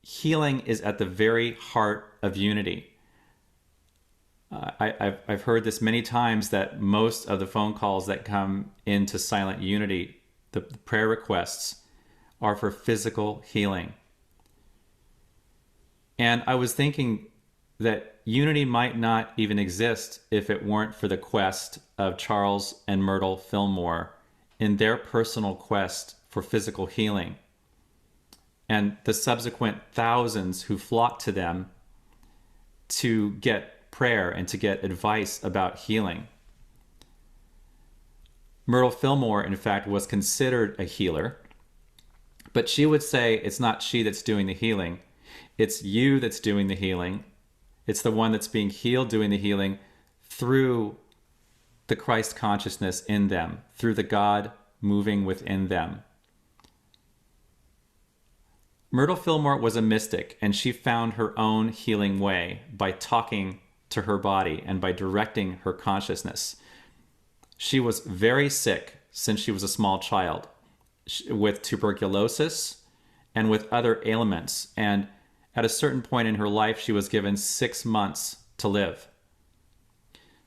healing is at the very heart of unity. I've heard this many times, that most of the phone calls that come into Silent Unity, the prayer requests, are for physical healing. And I was thinking that unity might not even exist if it weren't for the quest of Charles and Myrtle Fillmore in their personal quest for physical healing, and the subsequent thousands who flocked to them to get prayer and to get advice about healing. Myrtle Fillmore, in fact, was considered a healer, but she would say it's not she that's doing the healing. It's you that's doing the healing. It's the one that's being healed doing the healing through the Christ consciousness in them, through the God moving within them. Myrtle Fillmore was a mystic, and she found her own healing way by talking to her body and by directing her consciousness. She was very sick since she was a small child, with tuberculosis and with other ailments. And at a certain point in her life, she was given 6 months to live.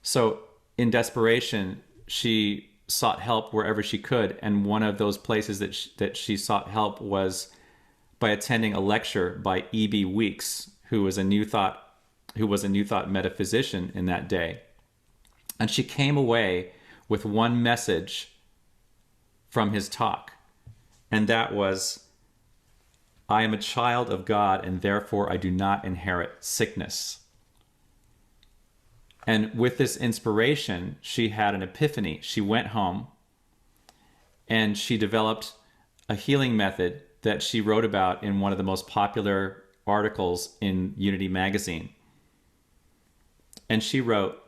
So in desperation, she sought help wherever she could. And one of those places that she sought help was by attending a lecture by E.B. Weeks, who was a New Thought metaphysician in that day. And she came away with one message from his talk, and that was, I am a child of God, and therefore I do not inherit sickness. And with this inspiration, she had an epiphany. She went home and she developed a healing method that she wrote about in one of the most popular articles in Unity magazine. And she wrote,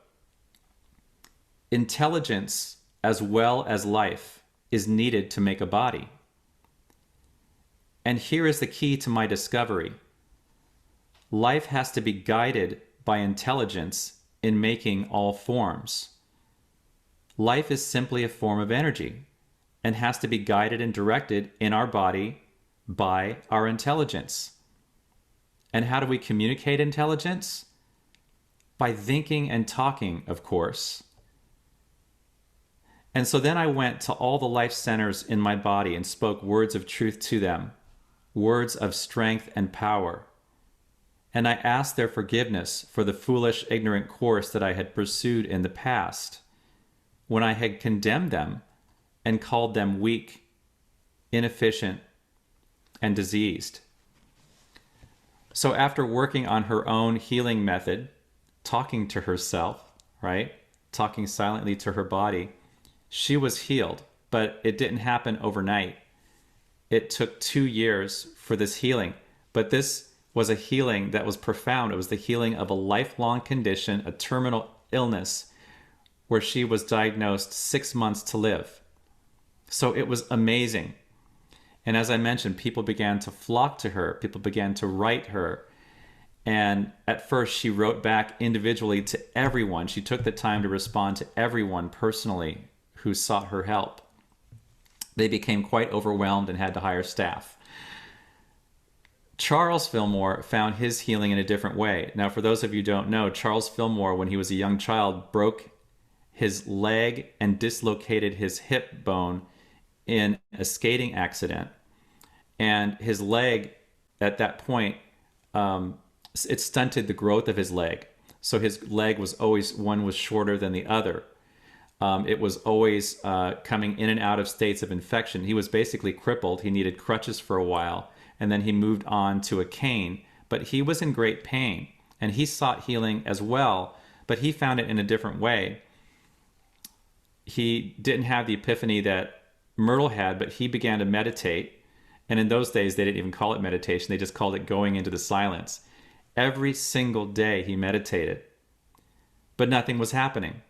intelligence as well as life is needed to make a body. And here is the key to my discovery. Life has to be guided by intelligence in making all forms. Life is simply a form of energy and has to be guided and directed in our body by our intelligence. And how do we communicate intelligence? By thinking and talking, of course. And so then I went to all the life centers in my body and spoke words of truth to them, words of strength and power. And I asked their forgiveness for the foolish, ignorant course that I had pursued in the past, when I had condemned them and called them weak, inefficient, and diseased. So after working on her own healing method, talking to herself, right? Talking silently to her body, she was healed, but it didn't happen overnight. It took 2 years for this healing, but this was a healing that was profound. It was the healing of a lifelong condition, a terminal illness, where she was diagnosed 6 months to live. So it was amazing. And as I mentioned, people began to flock to her. People began to write her. And at first, she wrote back individually to everyone. She took the time to respond to everyone personally who sought her help. They became quite overwhelmed and had to hire staff. Charles Fillmore found his healing in a different way. Now, for those of you who don't know, Charles Fillmore, when he was a young child, broke his leg and dislocated his hip bone in a skating accident. And his leg, at that point, it stunted the growth of his leg. So his leg was always, one was shorter than the other. It was always coming in and out of states of infection. He was basically crippled. He needed crutches for a while, and then he moved on to a cane. But he was in great pain, and he sought healing as well, but he found it in a different way. He didn't have the epiphany that Myrtle had, but he began to meditate. And in those days, they didn't even call it meditation. They just called it going into the silence. Every single day he meditated, but nothing was happening.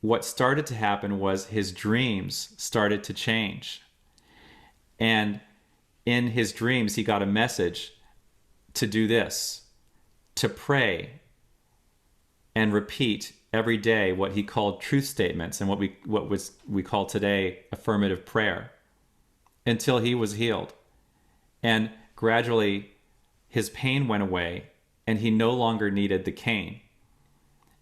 What started to happen was his dreams started to change. And in his dreams, he got a message to do this, to pray and repeat every day what he called truth statements and what we call today affirmative prayer, until he was healed. And gradually his pain went away and he no longer needed the cane.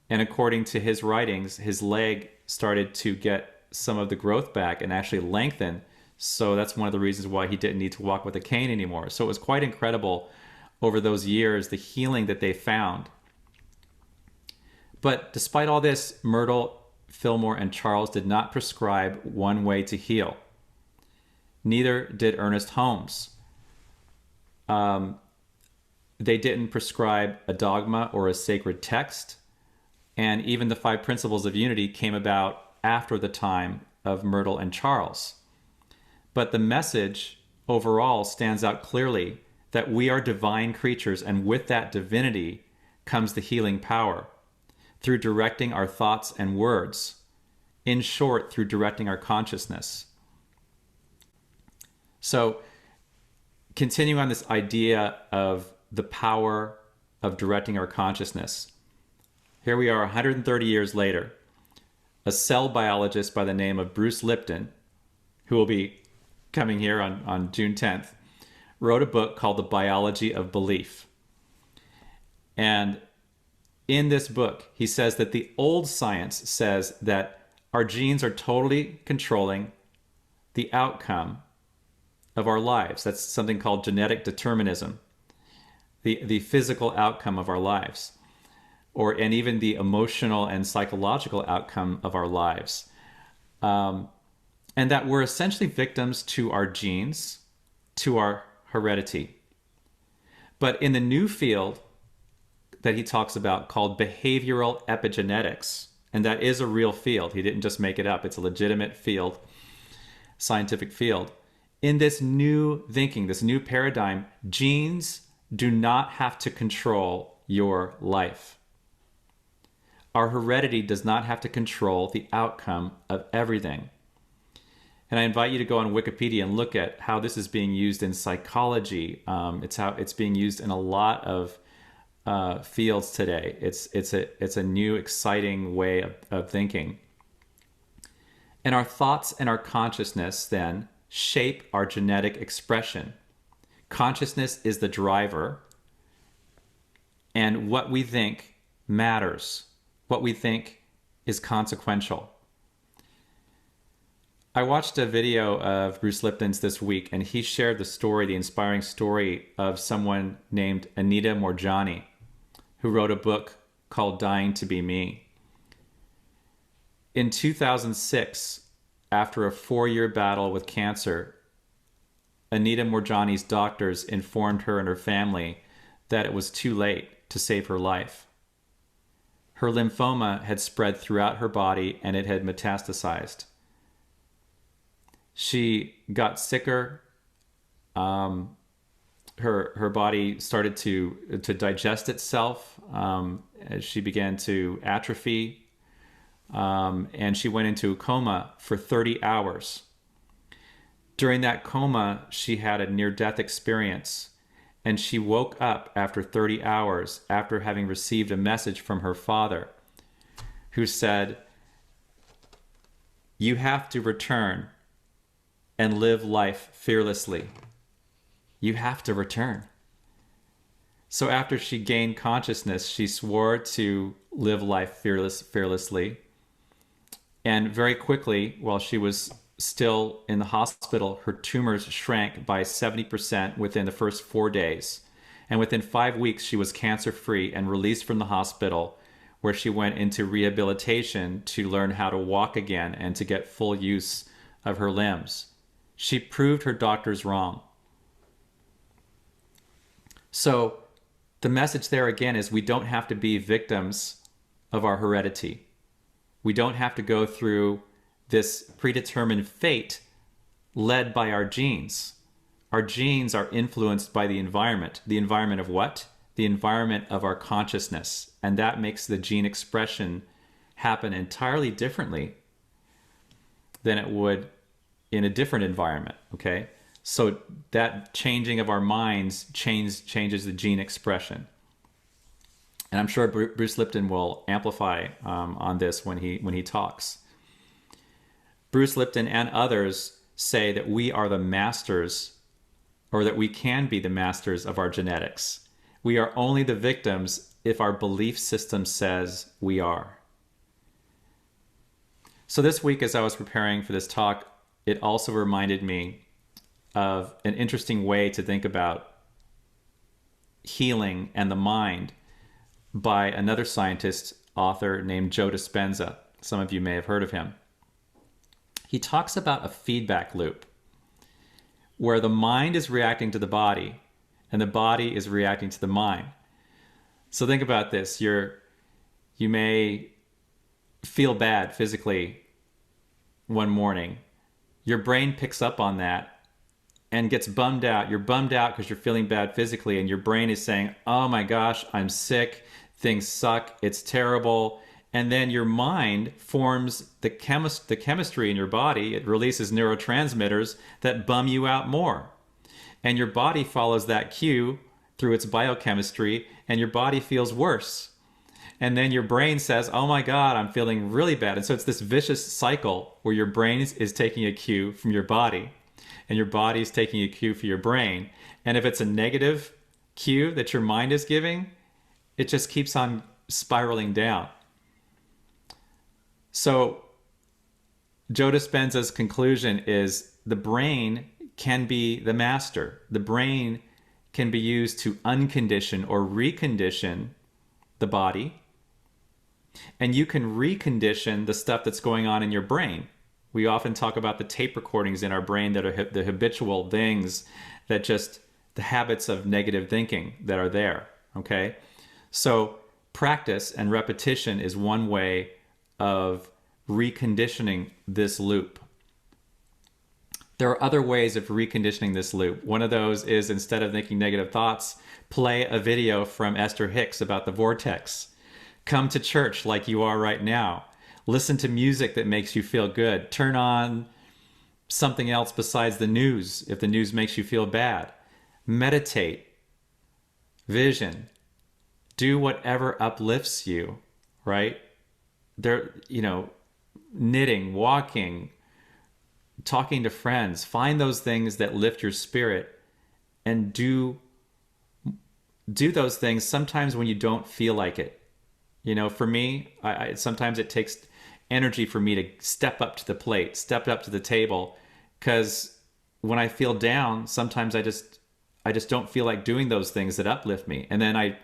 And according to his writings, his leg started to get some of the growth back and actually lengthen. So that's one of the reasons why he didn't need to walk with a cane anymore. So it was quite incredible over those years, the healing that they found. But despite all this, Myrtle, Fillmore, and Charles did not prescribe one way to heal. Neither did Ernest Holmes. They didn't prescribe a dogma or a sacred text. And even the 5 principles of unity came about after the time of Myrtle and Charles. But the message overall stands out clearly that we are divine creatures, and with that divinity comes the healing power through directing our thoughts and words. In short, through directing our consciousness. So, continuing on this idea of the power of directing our consciousness, here we are 130 years later. A cell biologist by the name of Bruce Lipton, who will be coming here on June 10th, wrote a book called The Biology of Belief. And in this book, he says that the old science says that our genes are totally controlling the outcome of our lives. That's something called genetic determinism, the physical outcome of our lives, and even the emotional and psychological outcome of our lives. And that we're essentially victims to our genes, to our heredity. But in the new field that he talks about called behavioral epigenetics, and that is a real field. He didn't just make it up. It's a legitimate field, scientific field. In this new thinking, this new paradigm, genes do not have to control your life. Our heredity does not have to control the outcome of everything. And I invite you to go on Wikipedia and look at how this is being used in psychology. It's being used in a lot of fields today. It's a new, exciting way of thinking. And our thoughts and our consciousness then shape our genetic expression. Consciousness is the driver, and what we think matters. What we think is consequential. I watched a video of Bruce Lipton's this week, and he shared the inspiring story of someone named Anita Moorjani, who wrote a book called Dying to Be Me. In 2006, after a 4-year battle with cancer, Anita Moorjani's doctors informed her and her family that it was too late to save her life. Her lymphoma had spread throughout her body and it had metastasized. She got sicker. Her body started to digest itself. As she began to atrophy. And she went into a coma for 30 hours. During that coma, she had a near-death experience. And she woke up after 30 hours after having received a message from her father who said, "You have to return and live life fearlessly. You have to return." So after she gained consciousness, she swore to live life fearlessly. And very quickly, while she was still in the hospital, her tumors shrank by 70% within the first 4 days. And within 5 weeks, she was cancer-free and released from the hospital, where she went into rehabilitation to learn how to walk again and to get full use of her limbs. She proved her doctors wrong. So the message there again is we don't have to be victims of our heredity. We don't have to go through this predetermined fate led by our genes. Our genes are influenced by the environment. The environment of what? The environment of our consciousness. And that makes the gene expression happen entirely differently than it would in a different environment, okay? So that changing of our minds changes the gene expression. And I'm sure Bruce Lipton will amplify on this when he talks. Bruce Lipton and others say that we are the masters or that we can be the masters of our genetics. We are only the victims if our belief system says we are. So this week, as I was preparing for this talk, it also reminded me of an interesting way to think about healing and the mind by another scientist, author named Joe Dispenza. Some of you may have heard of him. He talks about a feedback loop where the mind is reacting to the body and the body is reacting to the mind. So think about this. You may feel bad physically one morning. Your brain picks up on that and gets bummed out. You're bummed out because you're feeling bad physically, and your brain is saying, oh my gosh, I'm sick, things suck, it's terrible. And then your mind forms the chemistry in your body. It releases neurotransmitters that bum you out more. And your body follows that cue through its biochemistry, and your body feels worse. And then your brain says, oh my God, I'm feeling really bad. And so it's this vicious cycle where your brain is taking a cue from your body, and your body is taking a cue for your brain. And if it's a negative cue that your mind is giving, it just keeps on spiraling down. So Joe Dispenza's conclusion is the brain can be the master. The brain can be used to uncondition or recondition the body. And you can recondition the stuff that's going on in your brain. We often talk about the tape recordings in our brain that are the habitual things that just the habits of negative thinking that are there, okay? So practice and repetition is one way of reconditioning this loop. There are other ways of reconditioning this loop. One of those is, instead of thinking negative thoughts, play a video from Esther Hicks about the vortex. Come to church like you are right now. Listen to music that makes you feel good. Turn on something else besides the news if the news makes you feel bad. Meditate. Vision. Do whatever uplifts you, right? Knitting, walking, talking to friends. Find those things that lift your spirit, and do those things sometimes when you don't feel like it. For me, sometimes it takes energy for me to step up to the plate, step up to the table, because when I feel down, sometimes I just don't feel like doing those things that uplift me. And then I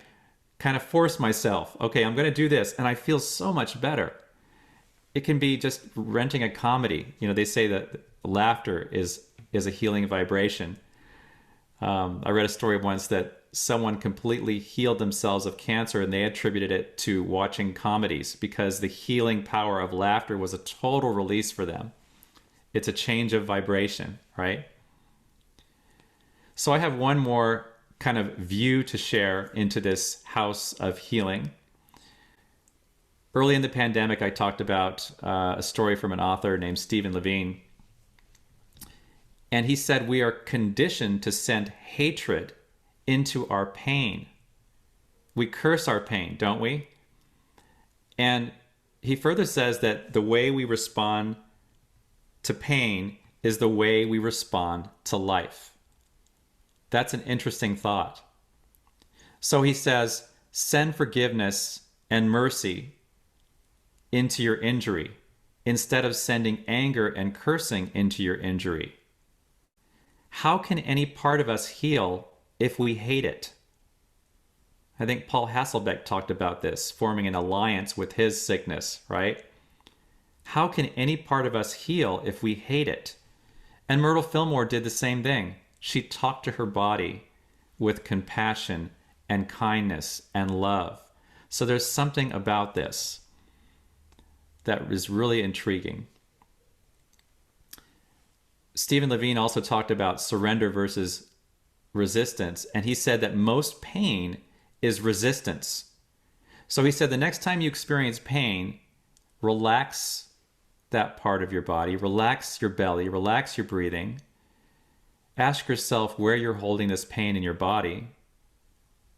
kind of force myself, okay, I'm going to do this, and I feel so much better. It can be just renting a comedy. They say that laughter is a healing vibration. I read a story once that someone completely healed themselves of cancer, and they attributed it to watching comedies because the healing power of laughter was a total release for them. It's a change of vibration, right? So I have one more kind of view to share into this house of healing. Early in the pandemic, I talked about a story from an author named Levine. And he said we are conditioned to send hatred into our pain. We curse our pain, don't we? And he further says that the way we respond to pain is the way we respond to life. That's an interesting thought. So he says, send forgiveness and mercy into your injury instead of sending anger and cursing into your injury. How can any part of us heal if we hate it? I think Paul Hasselbeck talked about this, forming an alliance with his sickness, right? How can any part of us heal if we hate it? And Myrtle Fillmore did the same thing. She talked to her body with compassion and kindness and love. So there's something about this that is really intriguing. Levine also talked about surrender versus resistance, and he said that most pain is resistance. So he said the next time you experience pain, relax that part of your body, relax your belly, relax your breathing. Ask yourself where you're holding this pain in your body.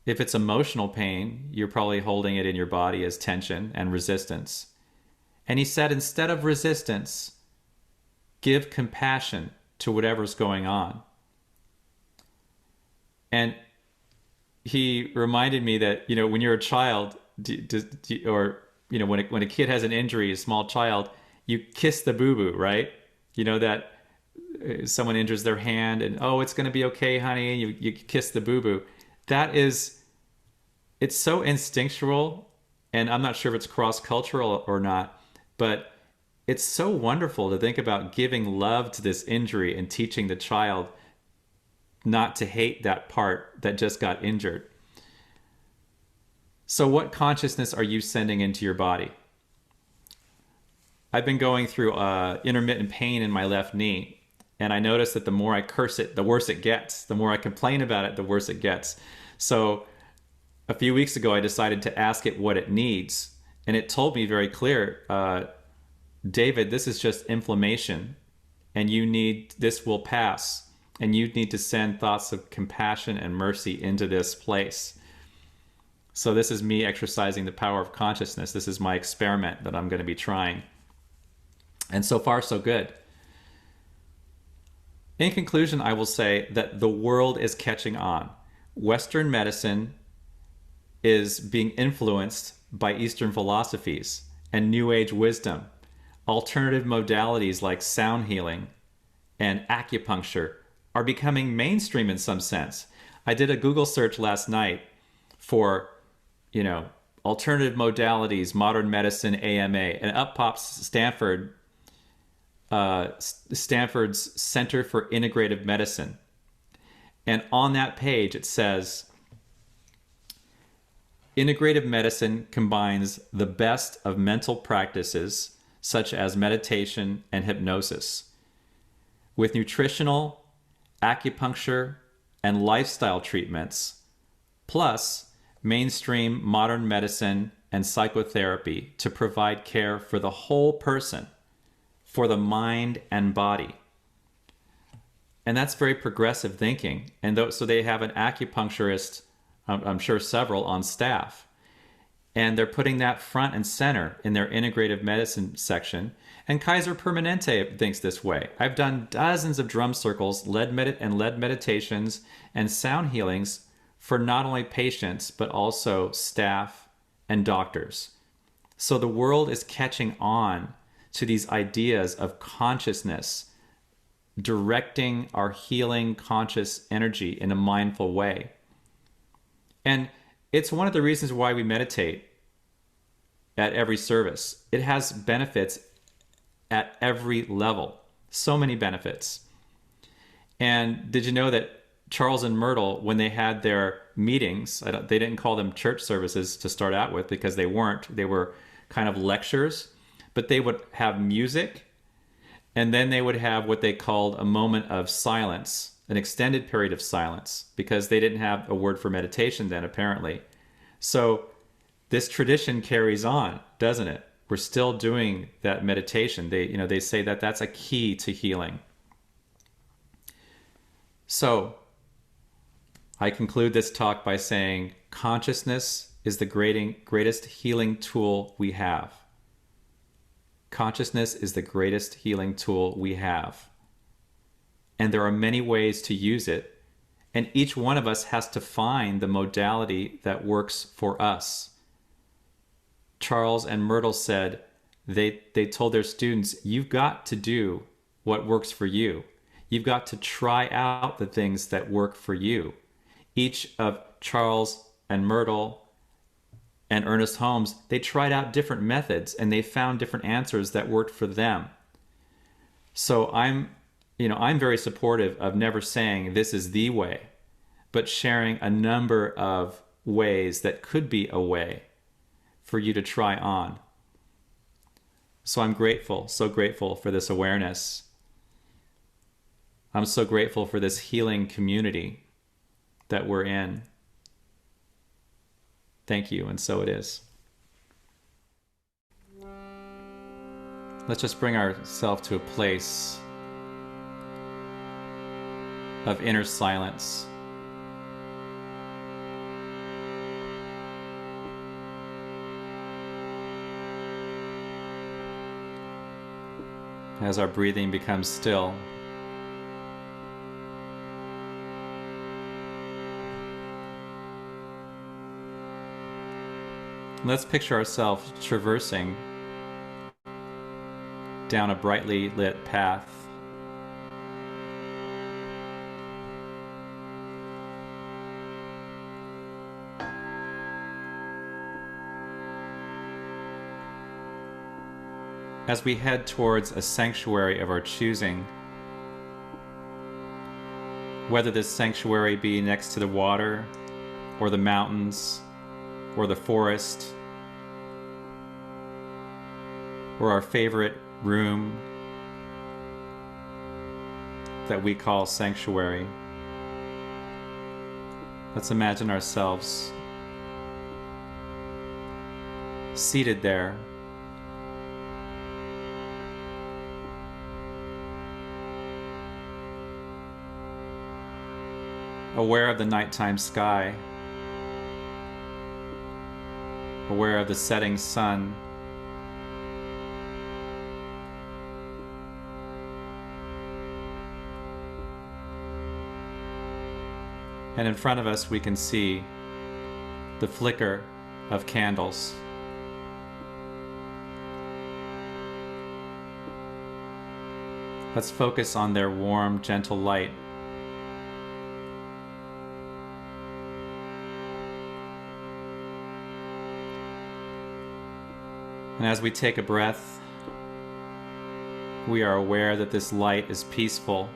If it's emotional pain, you're probably holding it in your body as tension and resistance. And he said, instead of resistance, give compassion to whatever's going on. And he reminded me that, when you're a child, or, when a kid has an injury, a small child, you kiss the boo-boo, right? That someone injures their hand and, oh, it's going to be okay, honey. And you kiss the boo-boo. It's so instinctual, and I'm not sure if it's cross-cultural or not, but it's so wonderful to think about giving love to this injury and teaching the child not to hate that part that just got injured. So what consciousness are you sending into your body? I've been going through intermittent pain in my left knee, and I noticed that the more I curse it, the worse it gets. The more I complain about it, the worse it gets. So a few weeks ago, I decided to ask it what it needs, and it told me very clear, David, this is just inflammation, and this will pass, and you need to send thoughts of compassion and mercy into this place. So this is me exercising the power of consciousness. This is my experiment that I'm going to be trying. And so far, so good. In conclusion, I will say that the world is catching on. Western medicine is being influenced by Eastern philosophies and New Age wisdom. Alternative modalities like sound healing and acupuncture are becoming mainstream in some sense. I did a Google search last night for, alternative modalities, modern medicine, AMA, and up pops Stanford's Center for Integrative Medicine. And on that page, it says, integrative medicine combines the best of mental practices, such as meditation and hypnosis, with nutritional, acupuncture, and lifestyle treatments, plus mainstream modern medicine and psychotherapy to provide care for the whole person, for the mind and body. And that's very progressive thinking. And so they have an acupuncturist, I'm sure several, on staff. And they're putting that front and center in their integrative medicine section. And Kaiser Permanente thinks this way. I've done dozens of drum circles, led meditations, and sound healings for not only patients, but also staff and doctors. So the world is catching on to these ideas of consciousness, directing our healing conscious energy in a mindful way. And it's one of the reasons why we meditate at every service. It has benefits at every level. So many benefits. And did you know that Charles and Myrtle, when they had their meetings, they didn't call them church services to start out with because they weren't. They were kind of lectures. But they would have music, and then they would have what they called a moment of silence, an extended period of silence, because they didn't have a word for meditation then, apparently. So this tradition carries on, doesn't it? We're still doing that meditation. They say that that's a key to healing. So I conclude this talk by saying consciousness is the greatest healing tool we have. Consciousness is the greatest healing tool we have. And there are many ways to use it, and each one of us has to find the modality that works for us. Charles and Myrtle said they told their students, you've got to do what works for you. You've got to try out the things that work for you. Each of Charles and Myrtle and Ernest Holmes, they tried out different methods and they found different answers that worked for them. So I'm very supportive of never saying this is the way, but sharing a number of ways that could be a way for you to try on. So I'm grateful, so grateful for this awareness. I'm so grateful for this healing community that we're in. Thank you, and so it is. Let's just bring ourselves to a place of inner silence. As our breathing becomes still, Let's picture ourselves traversing down a brightly lit path. As we head towards a sanctuary of our choosing, whether this sanctuary be next to the water, or the mountains, or the forest, or our favorite room that we call sanctuary. Let's imagine ourselves seated there, aware of the nighttime sky, aware of the setting sun, and in front of us we can see the flicker of candles. Let's focus on their warm, gentle light. And as we take a breath, we are aware that this light is peaceful.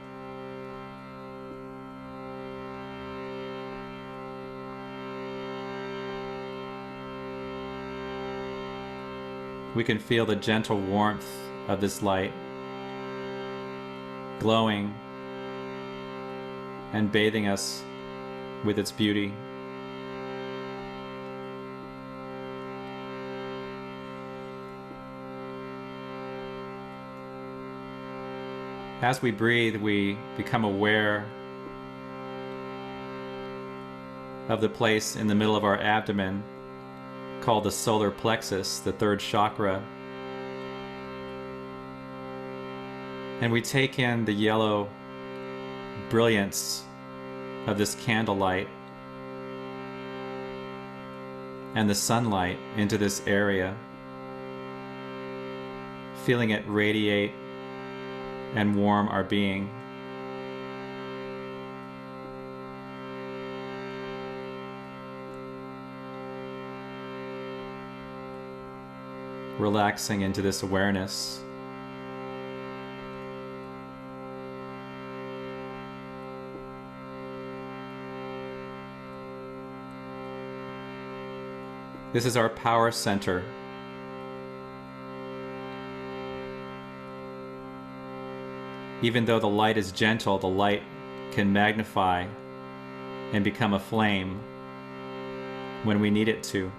We can feel the gentle warmth of this light, glowing and bathing us with its beauty. As we breathe, we become aware of the place in the middle of our abdomen called the solar plexus, the third chakra. And we take in the yellow brilliance of this candlelight and the sunlight into this area, feeling it radiate and warm our being. Relaxing into this awareness. This is our power center. Even though the light is gentle, the light can magnify and become a flame when we need it to.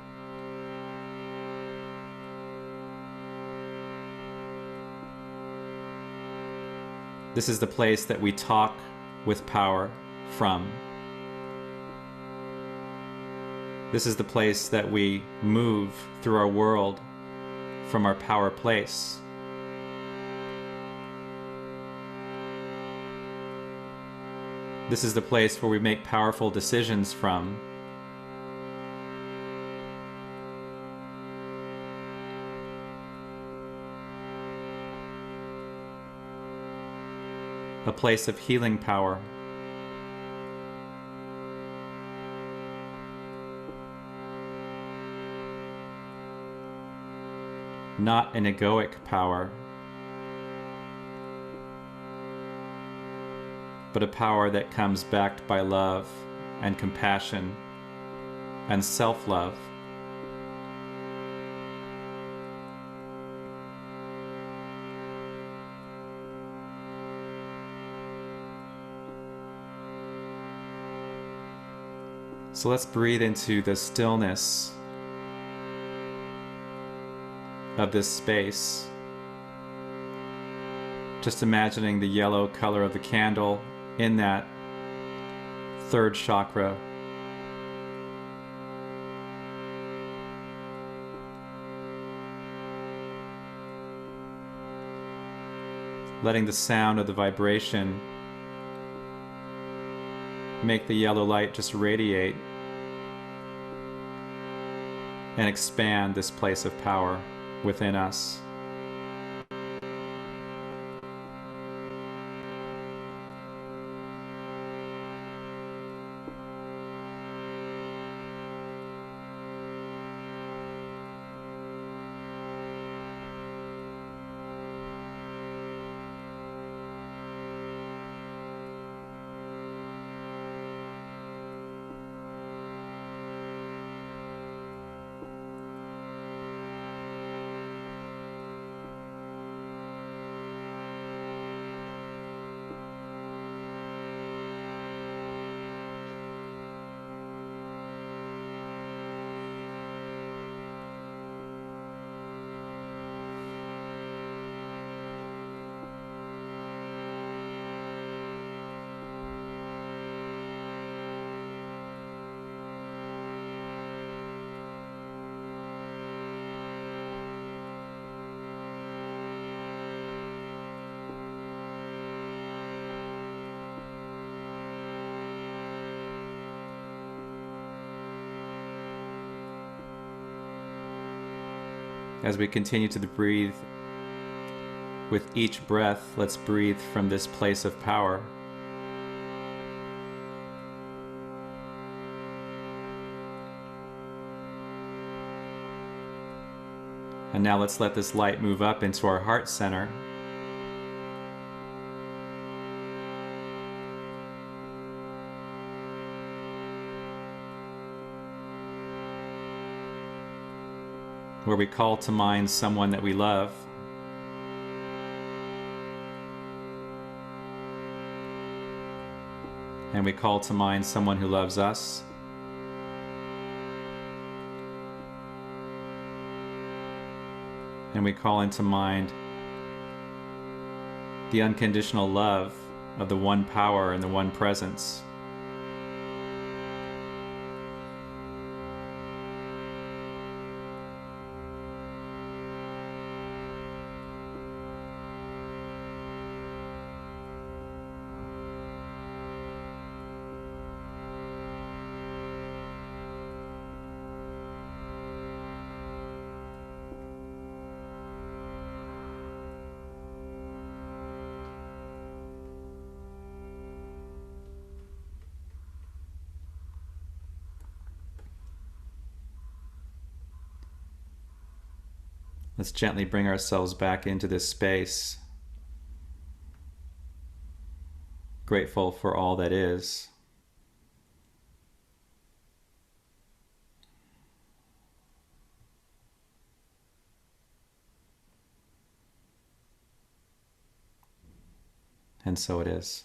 This is the place that we talk with power from. This is the place that we move through our world from our power place. This is the place where we make powerful decisions from. A place of healing power. Not an egoic power, but a power that comes backed by love and compassion and self-love. So let's breathe into the stillness of this space. Just imagining the yellow color of the candle in that third chakra. Letting the sound of the vibration make the yellow light just radiate and expand this place of power within us. As we continue to breathe, with each breath, let's breathe from this place of power. And now let's let this light move up into our heart center. Where we call to mind someone that we love. And we call to mind someone who loves us. And we call into mind the unconditional love of the one power and the one presence. Let's gently bring ourselves back into this space, grateful for all that is. And so it is.